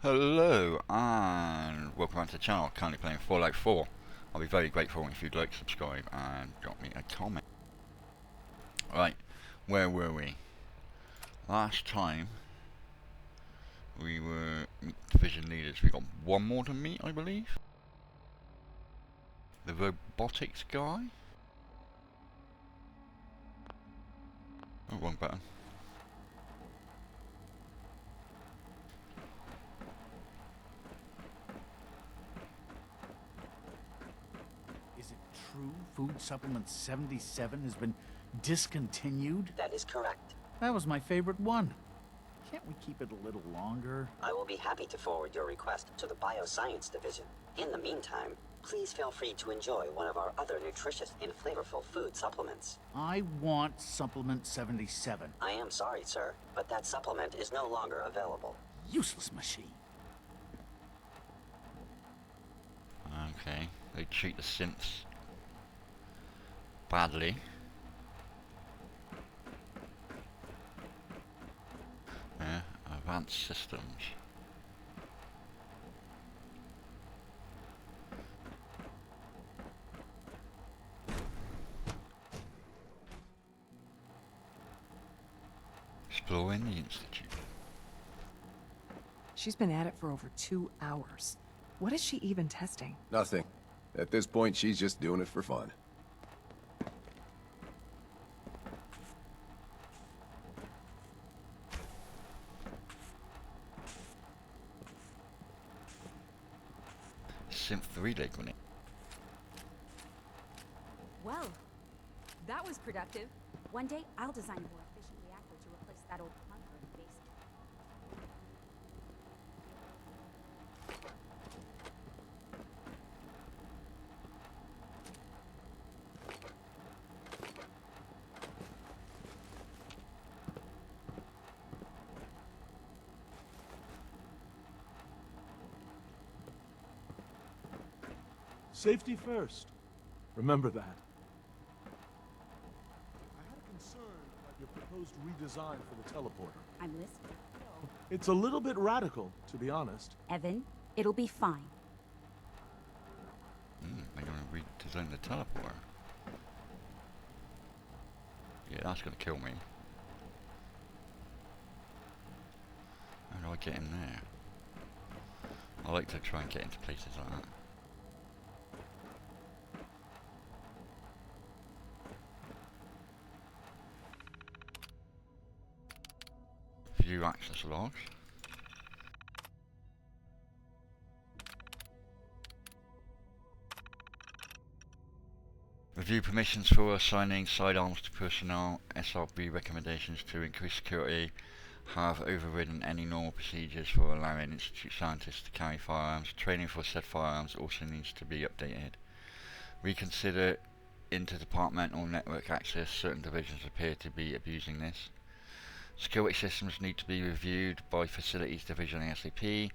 Hello and welcome back to the channel. Currently playing Fallout 4. I'll be very grateful if you'd like, subscribe and drop me a comment. Right, where were we? Last time we were division leaders. We got one more to meet, I believe. The robotics guy. Oh, wrong button. Is it true Food Supplement 77 has been discontinued? That is correct. That was my favorite one. Can't we keep it a little longer? I will be happy to forward your request to the Bioscience Division. In the meantime, please feel free to enjoy one of our other nutritious and flavorful food supplements. I want Supplement 77. I am sorry, sir, but that supplement is no longer available. Useless machine. Okay, they treat the synths badly. Yeah, advanced systems. Exploring the Institute. She's been at it for over 2 hours. What is she even testing? Nothing. At this point, she's just doing it for fun. Synth relay grenade. Well, that was productive. One day, I'll design a more efficient reactor to replace that old clunker in the basement. Safety first. Remember that. I had a concern about your proposed redesign for the teleporter. I'm listening. It's a little bit radical, to be honest. Evan, it'll be fine. They're going to redesign the teleporter. Yeah, that's going to kill me. How do I get in there? I like to try and get into places like that. View access logs. Review permissions for assigning sidearms to personnel. SRB recommendations to increase security have overridden any normal procedures for allowing Institute scientists to carry firearms. Training for said firearms also needs to be updated. Reconsider interdepartmental network access. Certain divisions appear to be abusing this. Security systems need to be reviewed by Facilities Division ASAP.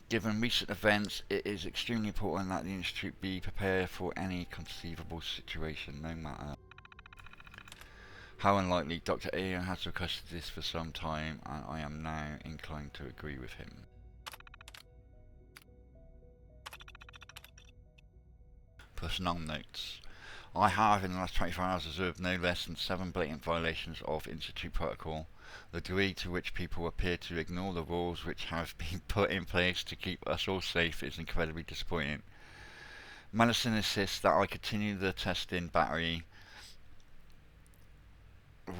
Given recent events, it is extremely important that the Institute be prepared for any conceivable situation, no matter how unlikely. Dr. Ian has requested this for some time, and I am now inclined to agree with him. Personnel notes. I have, in the last 24 hours, observed no less than 7 blatant violations of Institute protocol. The degree to which people appear to ignore the rules which have been put in place to keep us all safe is incredibly disappointing. Medicine insists that I continue the testing battery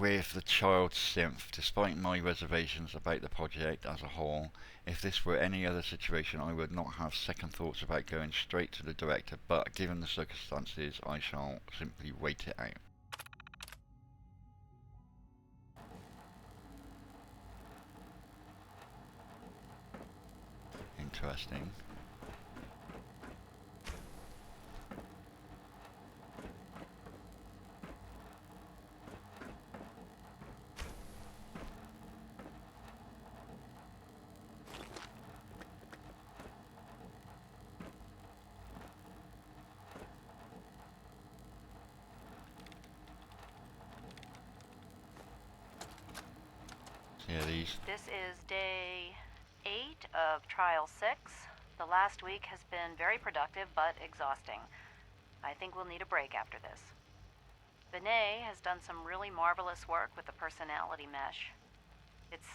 with the child synth, despite my reservations about the project as a whole. If this were any other situation, I would not have second thoughts about going straight to the director, but given the circumstances, I shall simply wait it out. Interesting. Yeah, these. This is day 8 of Trial 6. The last week has been very productive but exhausting. I think we'll need a break after this. Benet has done some really marvelous work with the personality mesh. It's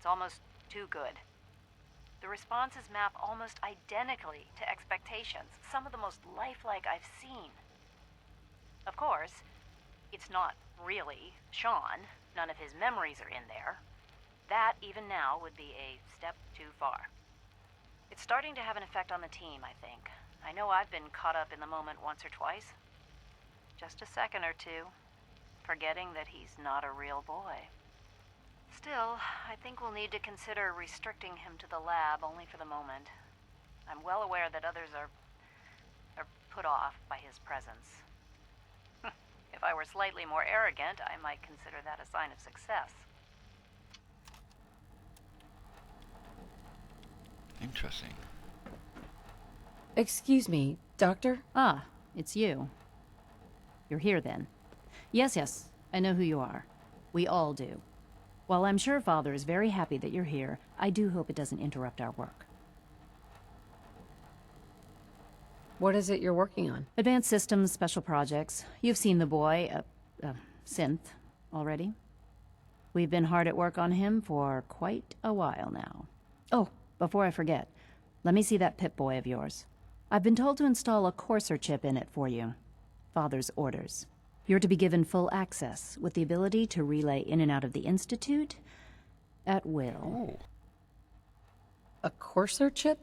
almost too good. The responses map almost identically to expectations, some of the most lifelike I've seen. Of course, it's not really Sean. None of his memories are in there. That, even now, would be a step too far. It's starting to have an effect on the team, I think. I know I've been caught up in the moment once or twice. Just a second or two, forgetting that he's not a real boy. Still, I think we'll need to consider restricting him to the lab only for the moment. I'm well aware that others are put off by his presence. If I were slightly more arrogant, I might consider that a sign of success. Interesting. Excuse me, Doctor? Ah, it's you. You're here then. Yes, I know who you are. We all do. While I'm sure Father is very happy that you're here, I do hope it doesn't interrupt our work. What is it you're working on? Advanced systems, special projects. You've seen the boy, Synth, already. We've been hard at work on him for quite a while now. Oh, before I forget, let me see that Pip-Boy of yours. I've been told to install a Courser chip in it for you. Father's orders. You're to be given full access, with the ability to relay in and out of the Institute at will. Oh. A Courser chip?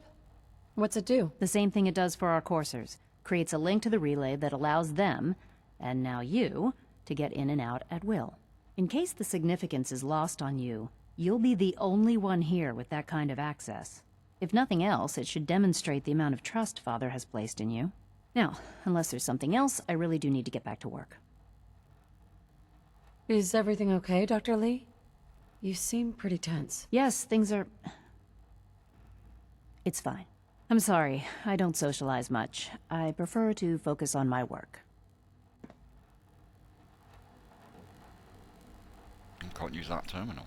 What's it do? The same thing it does for our coursers. Creates a link to the relay that allows them, and now you, to get in and out at will. In case the significance is lost on you, you'll be the only one here with that kind of access. If nothing else, it should demonstrate the amount of trust Father has placed in you. Now, unless there's something else, I really do need to get back to work. Is everything okay, Dr. Lee? You seem pretty tense. Yes, things are... It's fine. I'm sorry, I don't socialize much. I prefer to focus on my work. You can't use that terminal.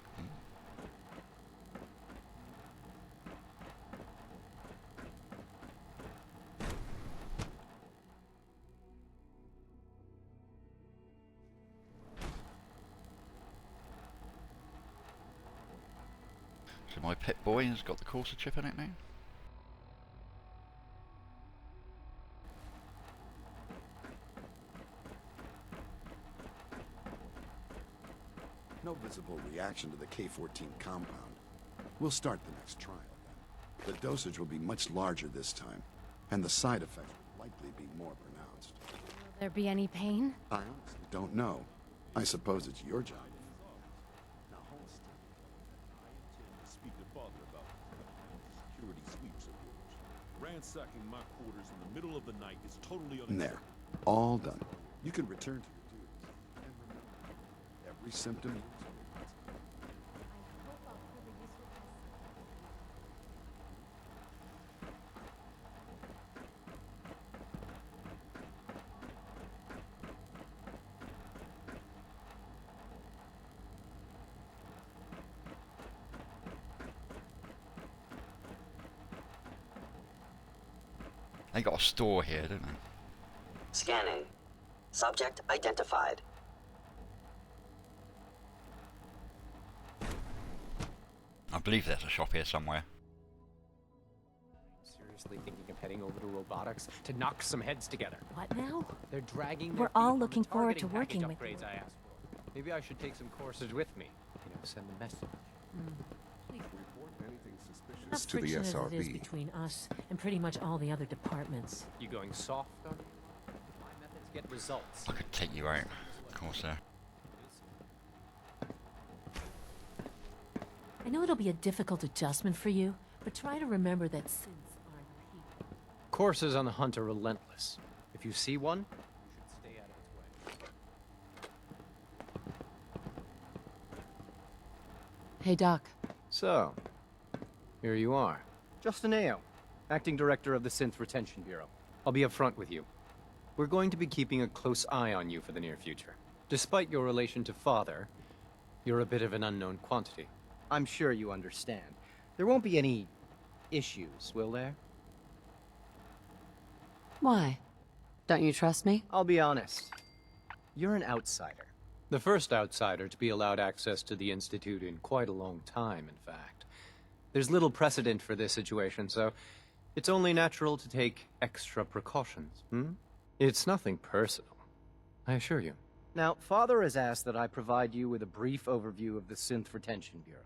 So my Pip-Boy has got the Courser chip in it now? No visible reaction to the K-14 compound. We'll start the next trial then. The dosage will be much larger this time, and the side effects will likely be more pronounced. Will there be any pain? I honestly don't know. I suppose it's your job. Now hold still. I intend to speak to Father about security sweeps of yours. Ransacking my quarters in the middle of the night is totally unacceptable. There. All done. You can return to your duties. And remember, every symptom you experience. They got a store here, don't they? Scanning. Subject identified. I believe there's a shop here somewhere. Seriously thinking of heading over to robotics to knock some heads together. What now? They're dragging. We're all looking forward to working with you. I asked for. Maybe I should take some courses with me. Send a message. Report anything suspicious Enough to the friction as it is SRB. between us and pretty much all the other departments. You going soft on me? My methods get results. I could take you out, Corsair. I know it'll be a difficult adjustment for you, but try to remember that synths aren't people. Courses on the hunt are relentless. If you see one, you should stay out of its way. Hey, Doc. So, here you are. Justin Ao, Acting Director of the Synth Retention Bureau. I'll be upfront with you. We're going to be keeping a close eye on you for the near future. Despite your relation to Father, you're a bit of an unknown quantity. I'm sure you understand. There won't be any issues, will there? Why? Don't you trust me? I'll be honest. You're an outsider. The first outsider to be allowed access to the Institute in quite a long time, in fact. There's little precedent for this situation, so it's only natural to take extra precautions, It's nothing personal, I assure you. Now, Father has asked that I provide you with a brief overview of the Synth Retention Bureau.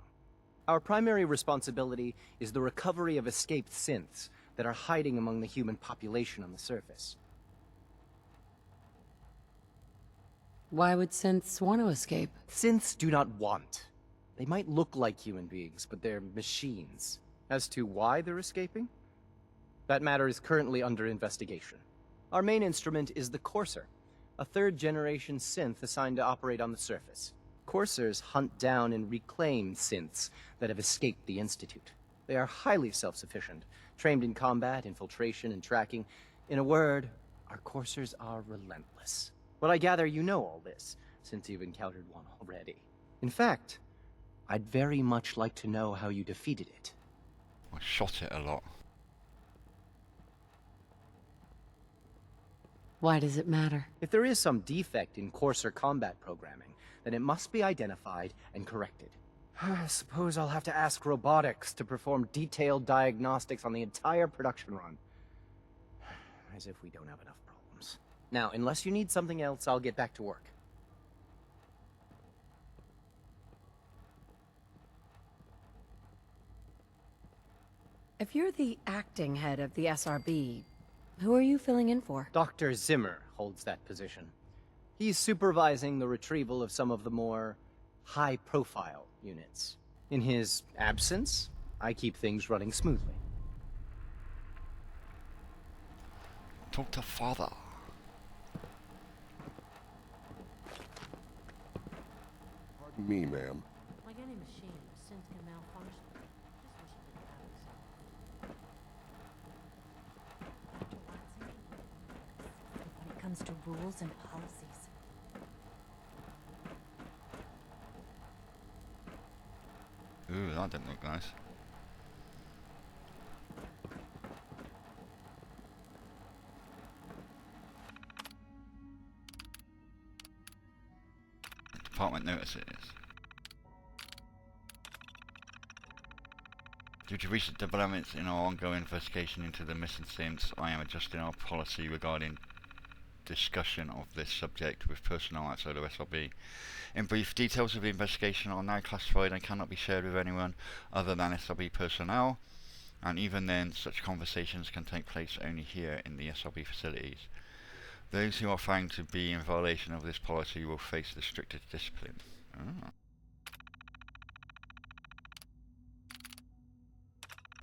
Our primary responsibility is the recovery of escaped synths that are hiding among the human population on the surface. Why would synths want to escape? Synths do not want. They might look like human beings, but they're machines. As to why they're escaping? That matter is currently under investigation. Our main instrument is the Courser, a third-generation synth assigned to operate on the surface. Coursers hunt down and reclaim synths that have escaped the Institute. They are highly self-sufficient, trained in combat, infiltration, and tracking. In a word, our Coursers are relentless. But I gather you know all this, since you've encountered one already. In fact, I'd very much like to know how you defeated it. I shot it a lot. Why does it matter? If there is some defect in Courser combat programming, then it must be identified and corrected. I suppose I'll have to ask robotics to perform detailed diagnostics on the entire production run. As if we don't have enough problems. Now, unless you need something else, I'll get back to work. If you're the acting head of the SRB, who are you filling in for? Dr. Zimmer holds that position. He's supervising the retrieval of some of the more high-profile units. In his absence, I keep things running smoothly. Talk to Father. Pardon me, ma'am. Like any machine, synth can malfunction. Just wish it didn't happen so. When it comes to rules and policies. Ooh, that didn't look nice. Department notices. Due to recent developments in our ongoing investigation into the missing synths, I am adjusting our policy regarding discussion of this subject with personnel outside of SRB. In brief, details of the investigation are now classified and cannot be shared with anyone other than SRB personnel, and even then, such conversations can take place only here in the SRB facilities. Those who are found to be in violation of this policy will face the strictest discipline.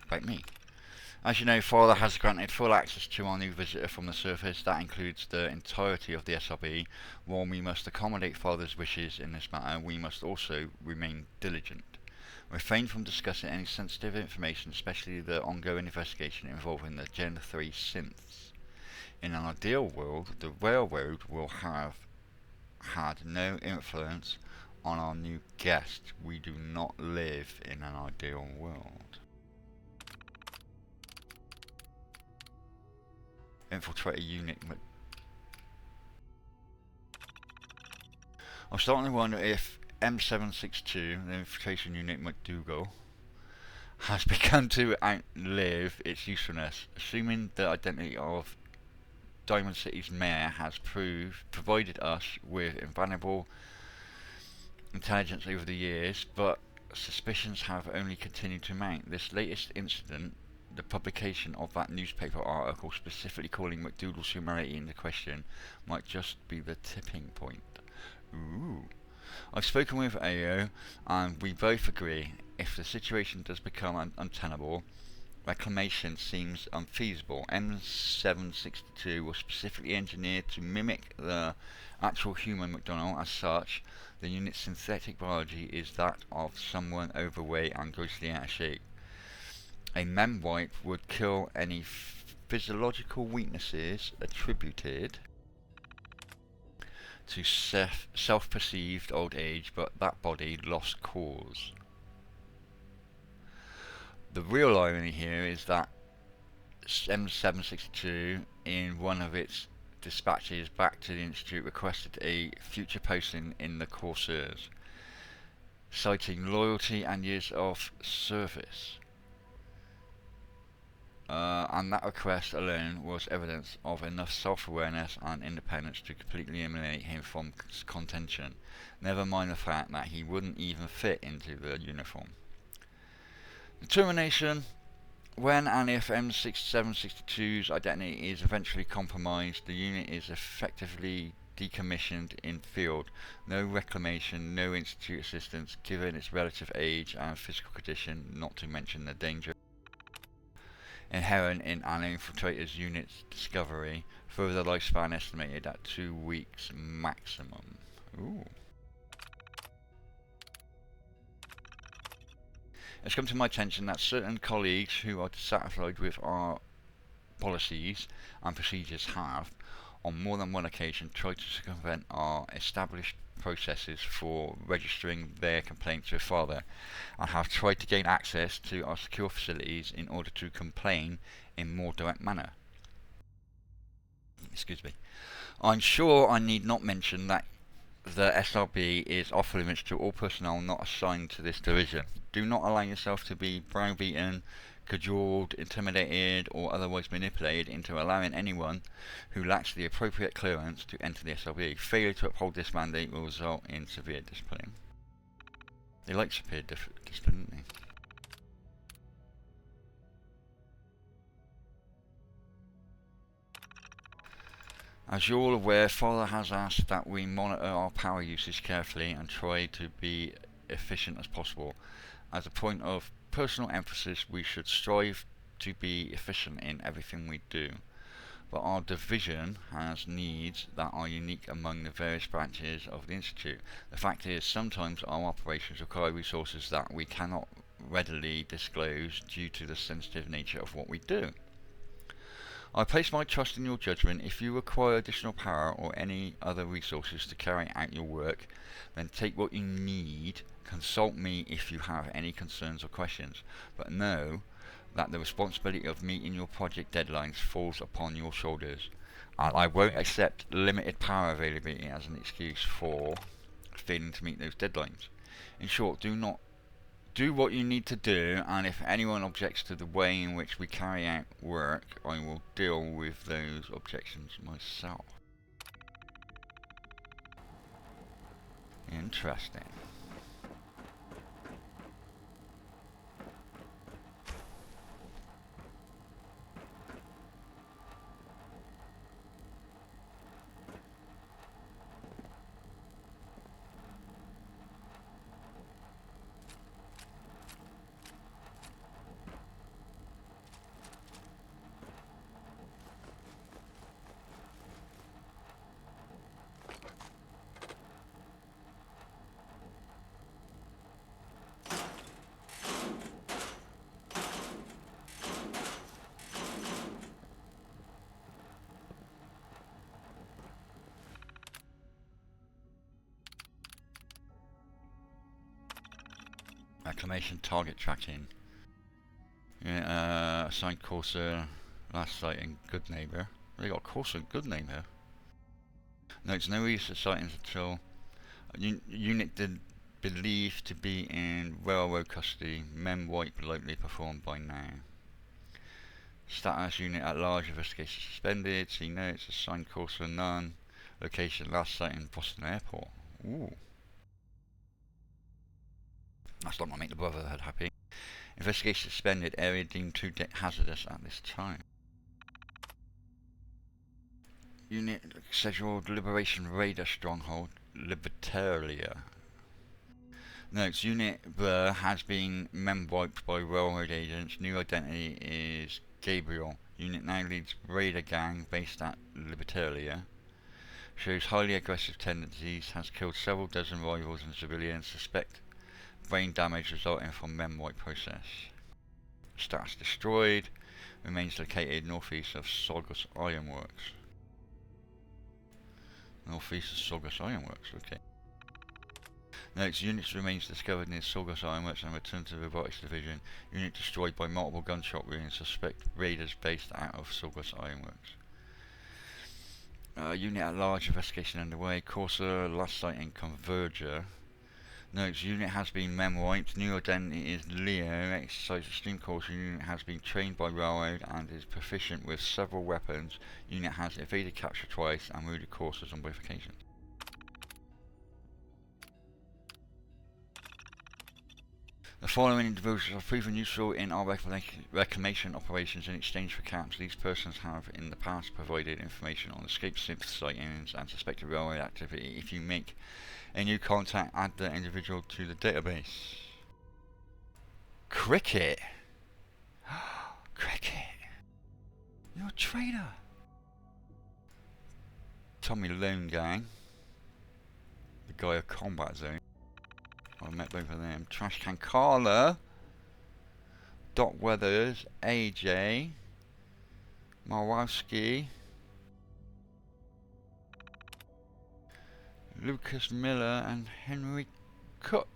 About me. As you know, Father has granted full access to our new visitor from the surface. That includes the entirety of the SRB. While we must accommodate Father's wishes in this matter, we must also remain diligent. Refrain from discussing any sensitive information, especially the ongoing investigation involving the Gen 3 synths. In an ideal world, the Railroad will have had no influence on our new guest. We do not live in an ideal world. Infiltrator unit. I'm starting to wonder if M762, the infiltration unit McDougal, has begun to outlive its usefulness. Assuming the identity of Diamond City's mayor has provided us with invaluable intelligence over the years, but suspicions have only continued to mount. This latest incident, the publication of that newspaper article specifically calling McDougal's humanity into question, might just be the tipping point. Ooh. I've spoken with AO, and we both agree, if the situation does become untenable, reclamation seems unfeasible. M762 was specifically engineered to mimic the actual human McDonald. As such, the unit's synthetic biology is that of someone overweight and grossly out of shape. A memwipe would kill any physiological weaknesses attributed to self-perceived old age, but that body lost cause. The real irony here is that M762, in one of its dispatches back to the Institute, requested a future posting in the Corsairs, citing loyalty and years of service. And that request alone was evidence of enough self-awareness and independence to completely eliminate him from contention, never mind the fact that he wouldn't even fit into the uniform. Determination. When and if M762's identity is eventually compromised, the unit is effectively decommissioned in field. No reclamation, no institute assistance, given its relative age and physical condition, not to mention the danger inherent in an infiltrator's unit's discovery. Further lifespan estimated at 2 weeks maximum. Ooh. It's come to my attention that certain colleagues who are dissatisfied with our policies and procedures have, on more than one occasion, tried to circumvent our established processes for registering their complaints with Father, and have tried to gain access to our secure facilities in order to complain in more direct manner. Excuse me. I'm sure I need not mention that the SRB is off limits to all personnel not assigned to this division. Do not allow yourself to be browbeaten, cajoled, intimidated, or otherwise manipulated into allowing anyone who lacks the appropriate clearance to enter the SRB. Failure to uphold this mandate will result in severe discipline. They like severe discipline, don't they? As you're all aware, Father has asked that we monitor our power usage carefully and try to be efficient as possible. As a point of personal emphasis, we should strive to be efficient in everything we do. But our division has needs that are unique among the various branches of the Institute. The fact is, sometimes our operations require resources that we cannot readily disclose due to the sensitive nature of what we do. I place my trust in your judgment. If you require additional power or any other resources to carry out your work, then take what you need. Consult me if you have any concerns or questions, but know that the responsibility of meeting your project deadlines falls upon your shoulders. And I won't accept limited power availability as an excuse for failing to meet those deadlines. In short, do what you need to do, and if anyone objects to the way in which we carry out work, I will deal with those objections myself. Interesting. Acclamation target tracking. Yeah, assigned Corsair, last sight in Good Neighbour. They got Corsair and Good Neighbour. No, it's no use of sightings until unit believed to be in railroad custody. Mem wipe likely performed by now. Status unit at large, investigation suspended. See notes, assigned Corsair none. Location last sight in Boston Airport. Ooh. That's not going to make the Brotherhood happy. Investigation suspended. Area deemed too hazardous at this time. Unit scheduled Liberation Raider stronghold. Libertalia. Notes. Unit Blur has been mem-wiped by railroad agents. New identity is Gabriel. Unit now leads Raider gang based at Libertalia. Shows highly aggressive tendencies. Has killed several dozen rivals and civilians. Suspect brain damage resulting from mem-wipe process. Status destroyed. Remains located northeast of Saugus Ironworks. Northeast of Saugus Ironworks, okay. Notes, units remains discovered near Sorgos Ironworks and returned to the Robotics Division. Unit destroyed by multiple gunshot wounds. Suspect raiders based out of Sorgos Ironworks. Unit at large, investigation underway. Corsair, last sight in Converger. Notes, unit has been mem-wiped. New identity is Leo. Exercise extreme caution. Unit has been trained by Railroad and is proficient with several weapons. Unit has evaded capture twice and wounded Corsairs on both occasions. The following individuals have proven useful in our reclamation operations in exchange for caps. These persons have in the past provided information on escaped synth sightings and suspected railroad activity. If you make a new contact, add the individual to the database. Cricket? Cricket? You're a traitor. Tommy Lone Gang. The guy of Combat Zone. I met both of them. Trashcan Carla, Doc Weathers, AJ, Marwowski, Lucas Miller, and Henry Cook.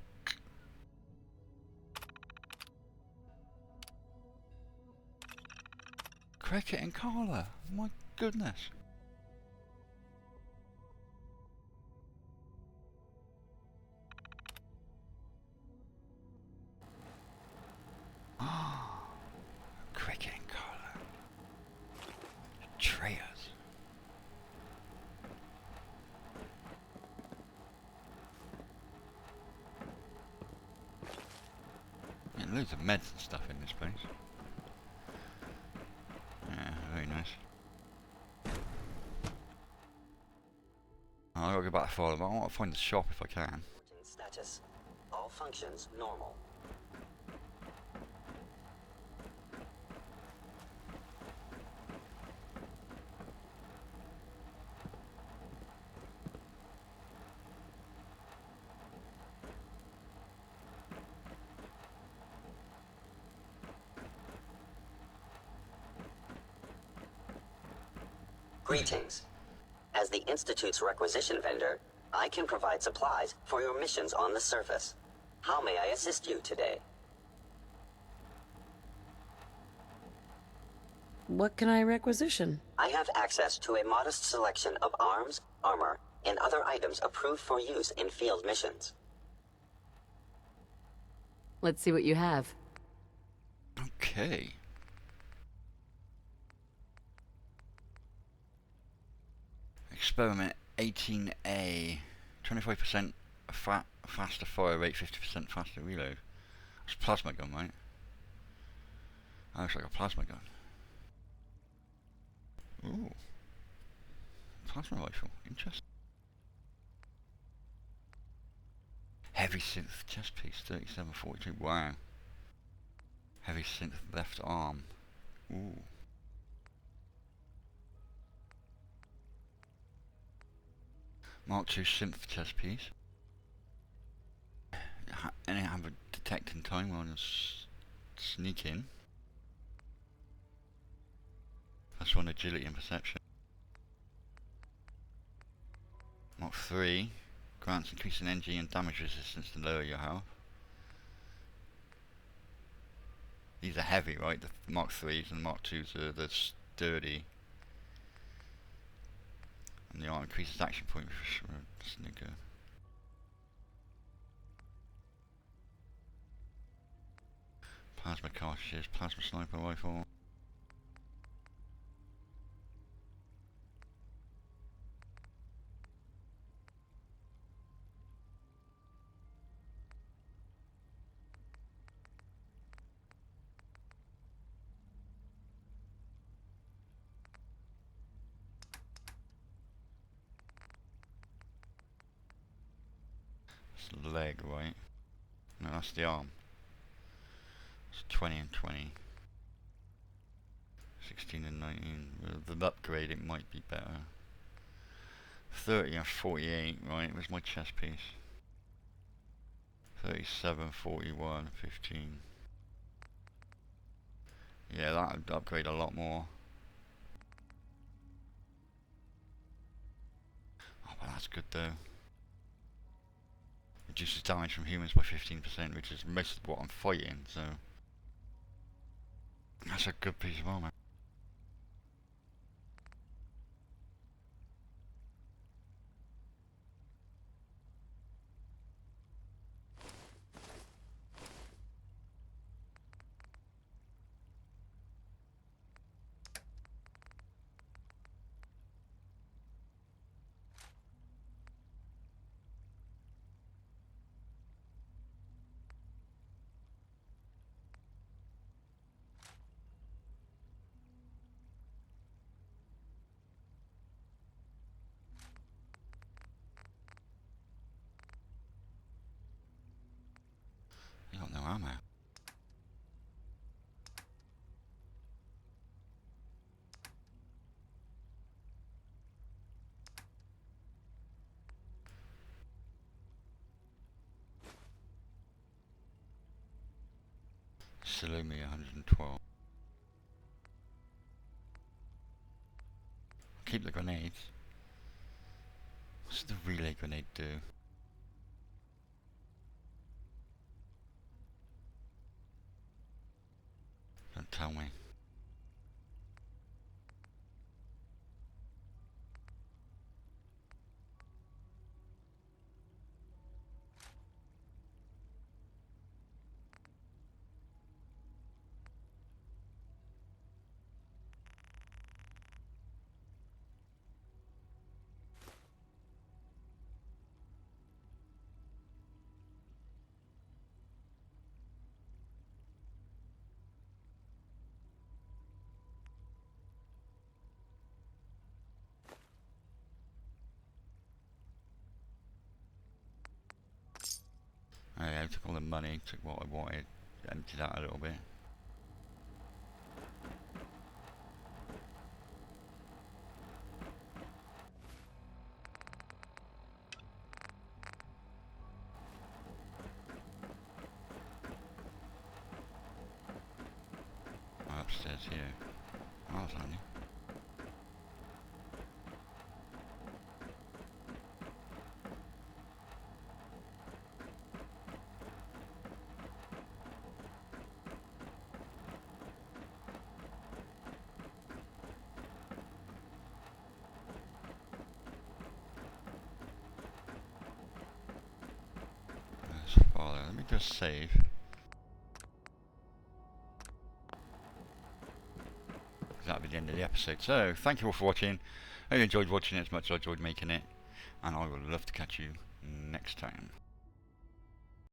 Cricket and Carla, my goodness. Cricket and Carla. Traitors. Yeah, loads of meds and stuff in this place. Yeah, very nice. I've got to go back to follow, but I want to find the shop if I can. Status. All functions normal. Greetings. As the Institute's requisition vendor, I can provide supplies for your missions on the surface. How may I assist you today? What can I requisition? I have access to a modest selection of arms, armor, and other items approved for use in field missions. Let's see what you have. Okay. Experiment 18A. 25% faster fire rate, 50% faster reload. It's a plasma gun, right? That looks like a plasma gun. Ooh. Plasma rifle. Interesting. Heavy synth chest piece, 3742. Wow. Heavy synth left arm. Ooh. Mark II synth chest piece. And I have a detecting time on sneak in. +1 agility and perception. Mark III grants increasing energy and damage resistance to lower your health. These are heavy, right? The Mark IIIs and Mark IIs are the sturdy. And the arm increases action point for sure. Snigger. Plasma cartridges, plasma sniper rifle. It's the leg, right? No, that's the arm. It's 20 and 20. 16 and 19. With the upgrade it might be better. 30 and 48, right? Where's my chest piece? 37, 41, 15. Yeah, that would upgrade a lot more. Oh, but that's good though. reduces damage from humans by 15%, which is most of what I'm fighting, so that's a good piece of armor. You got no ammo. Salumi 112. Keep the grenades. What's the relay grenade do? Don't tell me. Oh yeah, I took all the money, took what I wanted, emptied out a little bit. Upstairs here. Oh, that's handy. There's father. Let me just save. That'll be the end of the episode. So, thank you all for watching. I hope you enjoyed watching it as much as I enjoyed making it. And I would love to catch you next time.